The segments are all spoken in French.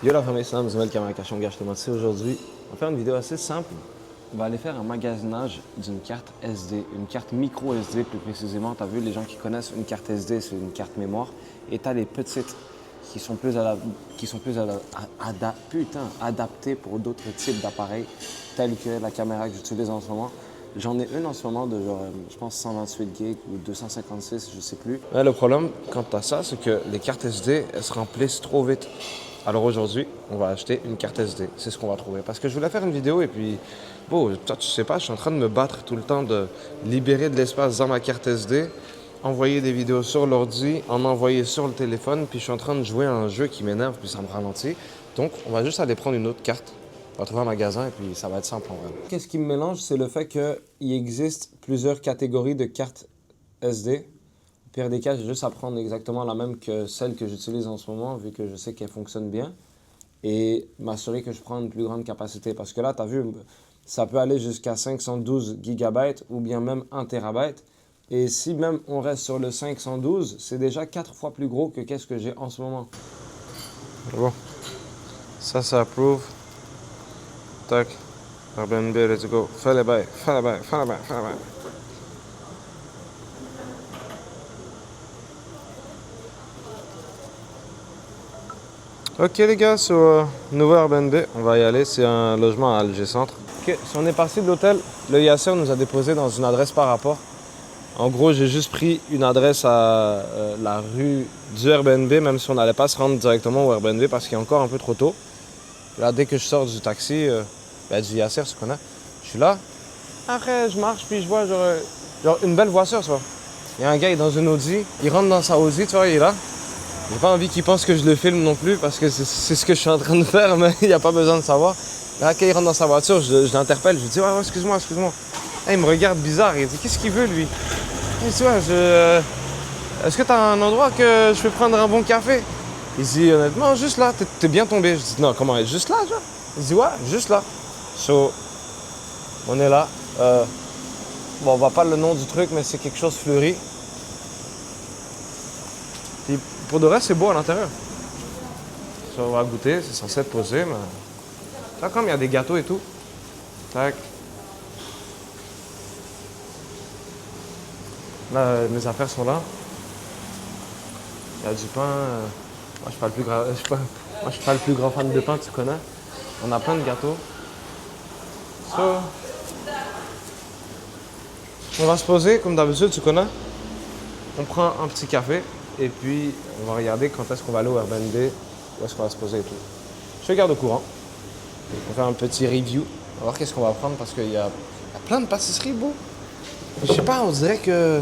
Yo la famille, c'est une nouvelle caméra cachée, gars, je te montre aujourd'hui. On va faire une vidéo assez simple. On va aller faire un magasinage d'une carte SD, une carte micro SD plus précisément. Tu as vu, les gens qui connaissent une carte SD, c'est une carte mémoire. Et tu as les petites qui sont plus, adaptées pour d'autres types d'appareils, tels que la caméra que j'utilise en ce moment. J'en ai une en ce moment de genre, je pense 128 gigs ou 256, je sais plus. Mais le problème quant à ça, c'est que les cartes SD, elles se remplissent trop vite. Alors aujourd'hui, on va acheter une carte SD. C'est ce qu'on va trouver. Parce que je voulais faire une vidéo et puis, bon, toi, tu sais pas, je suis en train de me battre tout le temps de libérer de l'espace dans ma carte SD, envoyer des vidéos sur l'ordi, en envoyer sur le téléphone, puis je suis en train de jouer à un jeu qui m'énerve, puis ça me ralentit. Donc, on va juste aller prendre une autre carte. On va trouver un magasin et puis ça va être simple en vrai. Qu'est-ce qui me mélange, c'est le fait qu'il existe plusieurs catégories de cartes SD. Au pire des cas, j'ai juste à prendre exactement la même que celle que j'utilise en ce moment, vu que je sais qu'elle fonctionne bien, et m'assurer que je prends une plus grande capacité. Parce que là, tu as vu, ça peut aller jusqu'à 512 GB ou bien même 1 TB. Et si même on reste sur le 512, c'est déjà 4 fois plus gros que qu'est-ce que j'ai en ce moment. Bon, ça approuve. Tac, Airbnb, let's go. Fais les bails, fais les bails, fais les bails, fais les bails. Ok les gars, sur nouveau Airbnb, on va y aller, c'est un logement à Alger Centre. Ok, si on est parti de l'hôtel, le Yasser nous a déposé dans une adresse par rapport. En gros, j'ai juste pris une adresse à la rue du Airbnb, même si on n'allait pas se rendre directement au Airbnb parce qu'il est encore un peu trop tôt. Là, dès que je sors du taxi, du Yasser, ce qu'on a, je suis là. Après, je marche, puis je vois genre une belle voiture, tu vois. Il y a un gars, il est dans une Audi, il rentre dans sa Audi, tu vois, il est là. J'ai pas envie qu'il pense que je le filme non plus parce que c'est ce que je suis en train de faire, mais il n'y a pas besoin de savoir. Là, quand il rentre dans sa voiture, je l'interpelle, je lui dis « Ouais, excuse-moi, excuse-moi ». Il me regarde bizarre, il dit « Qu'est-ce qu'il veut, lui ?» Il dit « Tu vois, est-ce que tu as un endroit que je peux prendre un bon café ?» Il dit « Honnêtement, juste là, t'es bien tombé. » Je dis « Non, comment, juste là, genre ?» Il dit « Ouais, juste là. » So, on est là. Bon, on voit pas le nom du truc, mais c'est quelque chose fleuri. Puis pour de vrai, c'est beau à l'intérieur. Ça, on va goûter, c'est censé être posé, mais... Là, comme il y a des gâteaux et tout. Tac. Là, mes affaires sont là. Il y a du pain. Moi, je suis pas le plus grand... Moi, je suis pas le plus grand fan de pain, tu connais. On a plein de gâteaux. So... On va se poser, comme d'habitude, tu connais. On prend un petit café. Et puis, on va regarder quand est-ce qu'on va aller au Airbnb, où est-ce qu'on va se poser et tout. Je te garde au courant. On va faire un petit review. On va voir qu'est-ce qu'on va prendre parce qu'il y a plein de pâtisseries, beau. Je sais pas, on dirait que...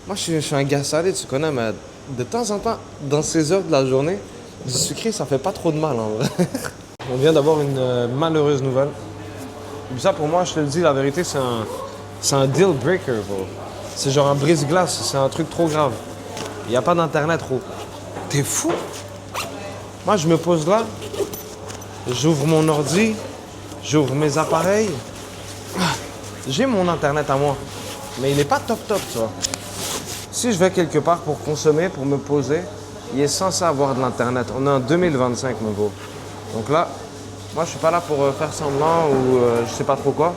Moi, je suis un gars salé, tu connais, mais de temps en temps, dans ces heures de la journée, du sucré, ça fait pas trop de mal, en vrai. On vient d'avoir une malheureuse nouvelle. Et ça, pour moi, je te le dis, la vérité, c'est un deal breaker, bro. C'est genre un brise-glace, c'est un truc trop grave. Il n'y a pas d'internet, gros. T'es fou? Moi, je me pose là, j'ouvre mon ordi, j'ouvre mes appareils. J'ai mon internet à moi, mais il n'est pas top, tu vois. Si je vais quelque part pour consommer, pour me poser, il est censé avoir de l'internet. On est en 2025, mon gros. Donc là, moi, je suis pas là pour faire semblant ou je sais pas trop quoi.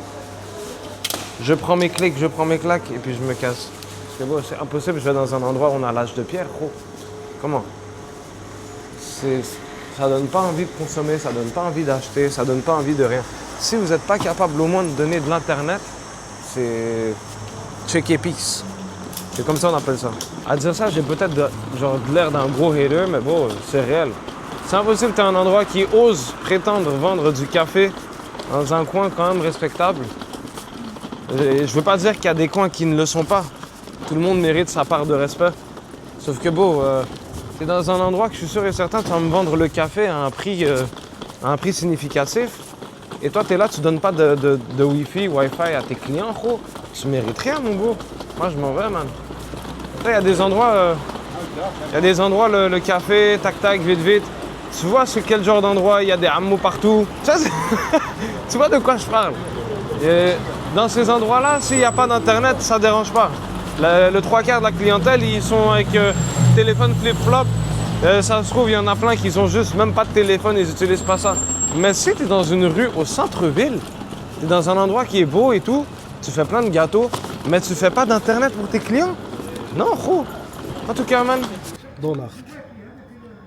Je prends mes clics, je prends mes claques et puis je me casse. C'est beau, c'est impossible, je vais dans un endroit où on a l'âge de pierre, gros. Comment? Ça donne pas envie de consommer, ça donne pas envie d'acheter, ça donne pas envie de rien. Si vous n'êtes pas capable au moins de donner de l'internet, c'est check peace. C'est comme ça on appelle ça. À dire ça, j'ai peut-être de l'air d'un gros hater, mais bon, c'est réel. C'est impossible que tu aies un endroit qui ose prétendre vendre du café dans un coin quand même respectable. Je veux pas dire qu'il y a des coins qui ne le sont pas. Tout le monde mérite sa part de respect. Sauf que beau, t'es dans un endroit que je suis sûr et certain, tu vas me vendre le café à un prix significatif. Et toi, t'es là, tu donnes pas de Wi-Fi à tes clients, gros. Tu mérites rien, mon gros. Moi, je m'en vais, man. Là, il y a des endroits, le café, tac, vite. Tu vois sur quel genre d'endroit, il y a des hameaux partout. Ça, tu vois de quoi je parle. Et dans ces endroits-là, s'il n'y a pas d'internet, ça dérange pas. Le 3/4 de la clientèle, ils sont avec téléphone flip-flop, Ça se trouve, il y en a plein qui ont juste même pas de téléphone, ils n'utilisent pas ça. Mais si tu es dans une rue au centre-ville, tu es dans un endroit qui est beau et tout, tu fais plein de gâteaux, mais tu fais pas d'internet pour tes clients? Non, gros. En tout cas, man. Dollar.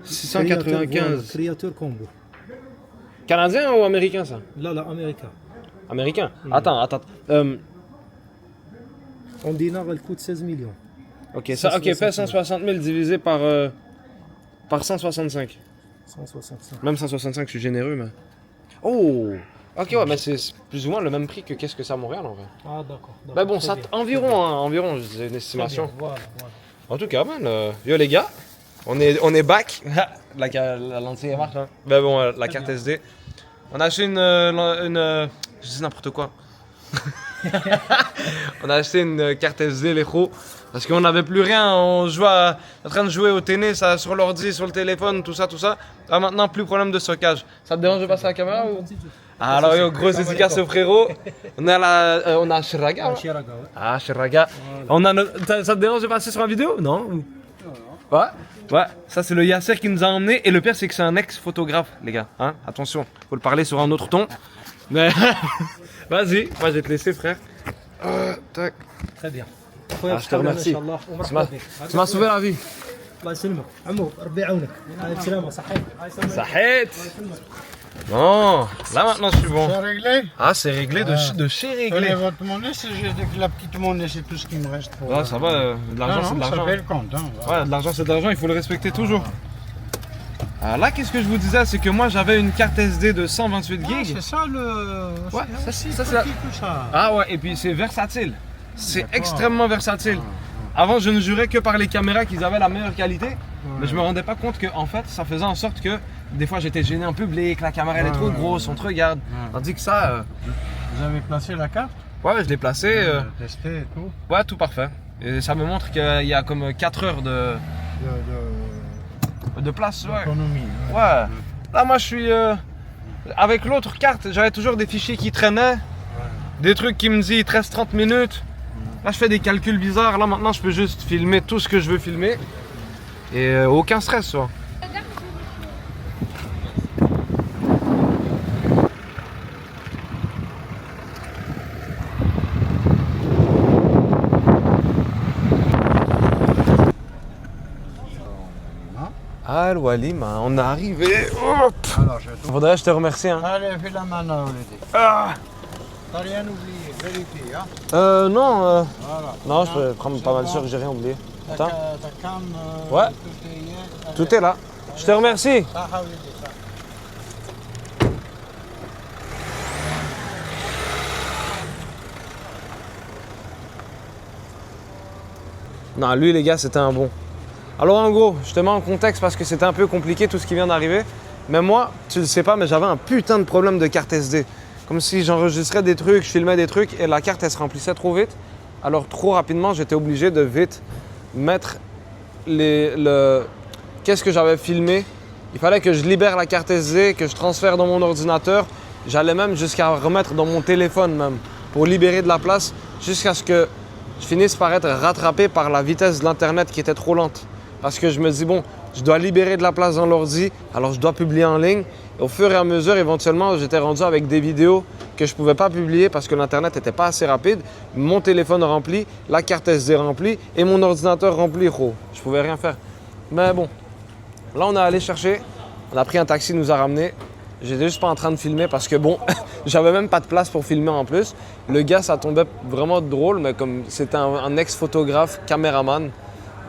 695. Créateur combo. Canadien ou américain, ça? Là, américain. Américain? Attends. En dinar, elle coûte 16 millions. Ok, ça, ok, fais 160 000 divisé par 165. 165. Même 165, je suis généreux, mais... Oh! Ok, ouais, mais c'est plus ou moins le même prix que qu'est-ce que c'est à Montréal, en vrai. Ah, d'accord. Bah bon, ça, environ, c'est une estimation. Voilà. En tout cas, man, yo les gars, on est back. la lentille marche, hein. Ben bon, la carte SD. On a acheté je dis n'importe quoi. On a acheté une carte SD, les gros. Parce qu'on n'avait plus rien, on jouait en train de jouer au tennis sur l'ordi, sur le téléphone, tout ça. Là maintenant, plus problème de stockage. Ça te dérange de passer à la caméra ou... Ah, alors yo, grosse dédicace au frérot. On a Shiraga. Hein? Ah, Shiraga. On a ça te dérange de passer sur la vidéo? Non? Ouais, ça c'est le Yasser qui nous a emmenés. Et le pire, c'est que c'est un ex-photographe, les gars. Hein? Attention, faut le parler sur un autre ton. Mais vas-y, moi je vais te laisser, frère. Tac. Très bien. Ah, je te remercie. Tu m'as sauvé la vie. الله يسلمك عمو ربي يعاونك على السلامه صحيت Sahit. Non, là maintenant je suis bon. C'est réglé? Ah, c'est réglé de chez Prenez réglé. votre monnaie, la petite monnaie, c'est tout ce qui me reste pour... Ouais, ça va, de l'argent c'est de ça l'argent. fait le compte. Hein, voilà. Ouais, de l'argent c'est de l'argent, il faut le respecter toujours. Alors là, qu'est-ce que je vous disais, c'est que moi j'avais une carte SD de 128 Ah, gigs. c'est ça le... Ouais, ça, c'est la... tout ça. Ah ouais, et puis c'est versatile. C'est extrêmement versatile. Avant, je ne jurais que par les caméras qu'ils avaient la meilleure qualité, mais je me rendais pas compte que en fait, ça faisait en sorte que des fois j'étais gêné en public, la caméra elle est trop grosse, on te regarde. Tandis que ça, Vous avez placé la carte? ouais, je l'ai placé. Testé et tout. Ouais, tout parfait. Et ça me montre qu'il y a comme 4 heures de place. Ouais. D'économie. Ouais. Là, moi, je suis. Avec l'autre carte, j'avais toujours des fichiers qui traînaient. Des trucs qui me disent il te reste 30 minutes. Là, je fais des calculs bizarres. Là, maintenant, je peux juste filmer tout ce que je veux filmer. Et aucun stress, quoi. Ah, le Walima, on est arrivé. Hop. Alors, je vais... Faudrait que je te remercie. Hein. Allez, fais la main là, Olivier. Ah. T'as rien oublié, vérifie, hein? Non. Voilà. Non, je peux prendre pas mal sûr que j'ai rien oublié. Attends. Ta cam, Ouais. tout est... Tout est là. Je te remercie. Ah, Olivier, ça. Non, lui, les gars, c'était un bon. Alors, en gros, je te mets en contexte parce que c'était un peu compliqué tout ce qui vient d'arriver. Mais moi, tu le sais pas, mais j'avais un putain de problème de carte SD. Comme si j'enregistrais des trucs, je filmais des trucs et la carte, elle se remplissait trop vite. Alors, trop rapidement, j'étais obligé de vite mettre qu'est-ce que j'avais filmé. Il fallait que je libère la carte SD, que je transfère dans mon ordinateur. J'allais même jusqu'à remettre dans mon téléphone même pour libérer de la place jusqu'à ce que je finisse par être rattrapé par la vitesse de l'Internet qui était trop lente. Parce que je me dis, bon, je dois libérer de la place dans l'ordi, alors je dois publier en ligne. Et au fur et à mesure, éventuellement, j'étais rendu avec des vidéos que je ne pouvais pas publier parce que l'Internet n'était pas assez rapide. Mon téléphone rempli, la carte SD remplie et mon ordinateur rempli. Oh, je pouvais rien faire. Mais bon, là, on est allé chercher. On a pris un taxi, nous a ramenés. J'étais juste pas en train de filmer parce que bon, j'avais même pas de place pour filmer en plus. Le gars, ça tombait vraiment drôle, mais comme c'était un ex-photographe, caméraman,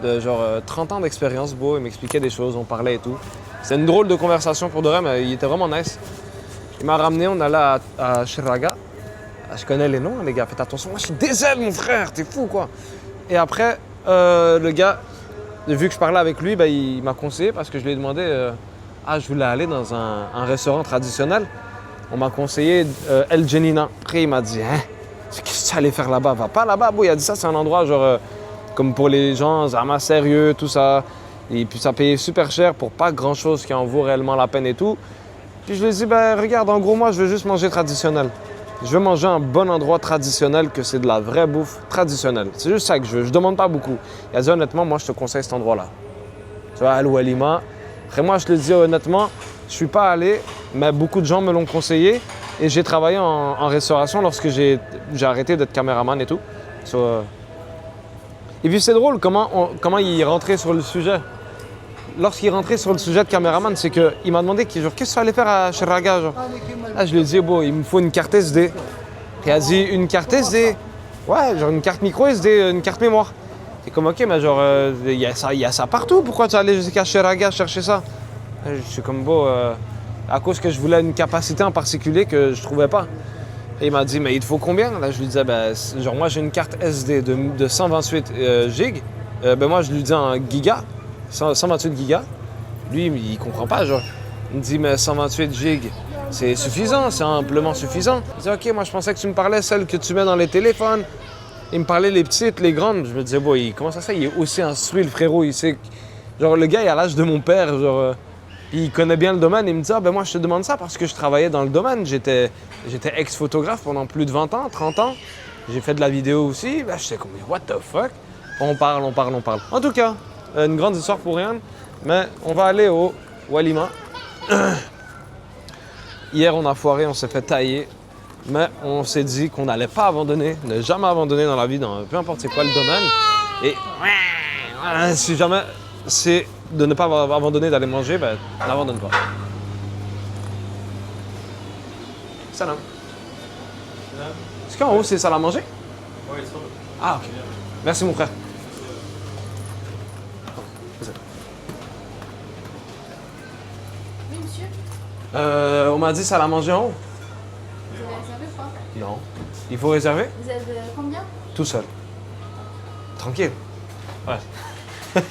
de genre 30 ans d'expérience, beau, il m'expliquait des choses, on parlait et tout. C'était une drôle de conversation pour de vrai, mais il était vraiment nice. Il m'a ramené, on allait à Shiraga. Je connais les noms, les gars, faites attention. Moi, je suis des ailes, mon frère, t'es fou, quoi. Et après, le gars, vu que je parlais avec lui, ben, il m'a conseillé parce que je lui ai demandé je voulais aller dans un restaurant traditionnel. On m'a conseillé El Janina. Après, il m'a dit qu'est-ce que tu allais faire là-bas? Va pas là-bas, il a dit ça, c'est un endroit genre comme pour les gens, zama sérieux, tout ça. Et puis ça payait super cher pour pas grand-chose qui en vaut réellement la peine et tout. Puis je lui ai dit, regarde, en gros, moi, je veux juste manger traditionnel. Je veux manger un bon endroit traditionnel, que c'est de la vraie bouffe traditionnelle. C'est juste ça que je veux. Je demande pas beaucoup. Il a dit, honnêtement, moi, je te conseille cet endroit-là. Tu vois, Al Walima, Après moi, je te le dis honnêtement, je suis pas allé, mais beaucoup de gens me l'ont conseillé. Et j'ai travaillé en restauration lorsque j'ai arrêté d'être caméraman et tout. Et puis c'est drôle comment il est rentré sur le sujet. Lorsqu'il est rentré sur le sujet de caméraman, c'est qu'il m'a demandé qu'est-ce que tu allais faire chez Raga, genre. Là, je lui ai dit, bon, il me faut une carte SD. Il a dit, une carte SD? Ouais, genre une carte micro SD, une carte mémoire. C'est comme, ok, mais genre, il y a ça partout. Pourquoi tu allais jusqu'à chez Raga chercher ça? Je suis comme, bon, à cause que je voulais une capacité en particulier que je trouvais pas. Et il m'a dit, mais il te faut combien? Là, je lui disais, ben, genre, moi, j'ai une carte SD de 128 gigs. Ben, moi, je lui dis en giga, 128 gigas. Lui, il comprend pas, genre. Il me dit, mais 128 gigs, c'est suffisant, c'est amplement suffisant. Il dit, ok, moi, je pensais que tu me parlais celles que tu mets dans les téléphones. Il me parlait les petites, les grandes. Je me disais, bon, comment ça, il est aussi instruit, le frérot. Il sait, genre, le gars, il a l'âge de mon père, genre. Il connaît bien le domaine. Il me dit, ah, ben moi, je te demande ça parce que je travaillais dans le domaine. J'étais ex-photographe pendant plus de 20 ans, 30 ans. J'ai fait de la vidéo aussi. Ben, j'étais comme, what the fuck? On parle. En tout cas, une grande histoire pour rien. Mais on va aller au Walima. Hier, on a foiré, on s'est fait tailler. Mais on s'est dit qu'on n'allait pas abandonner, ne jamais abandonner dans la vie, dans peu importe c'est quoi le domaine. Et si jamais c'est de ne pas abandonner d'aller manger, ben n'abandonne pas. Salam. Est-ce qu'en haut c'est salle à manger? Oui, c'est ça. Ah, ok. Merci mon frère. Oui, monsieur. On m'a dit salle à manger en haut. Vous avez réservé ou pas? Non. Il faut réserver? Vous êtes combien? Tout seul. Tranquille. Ouais.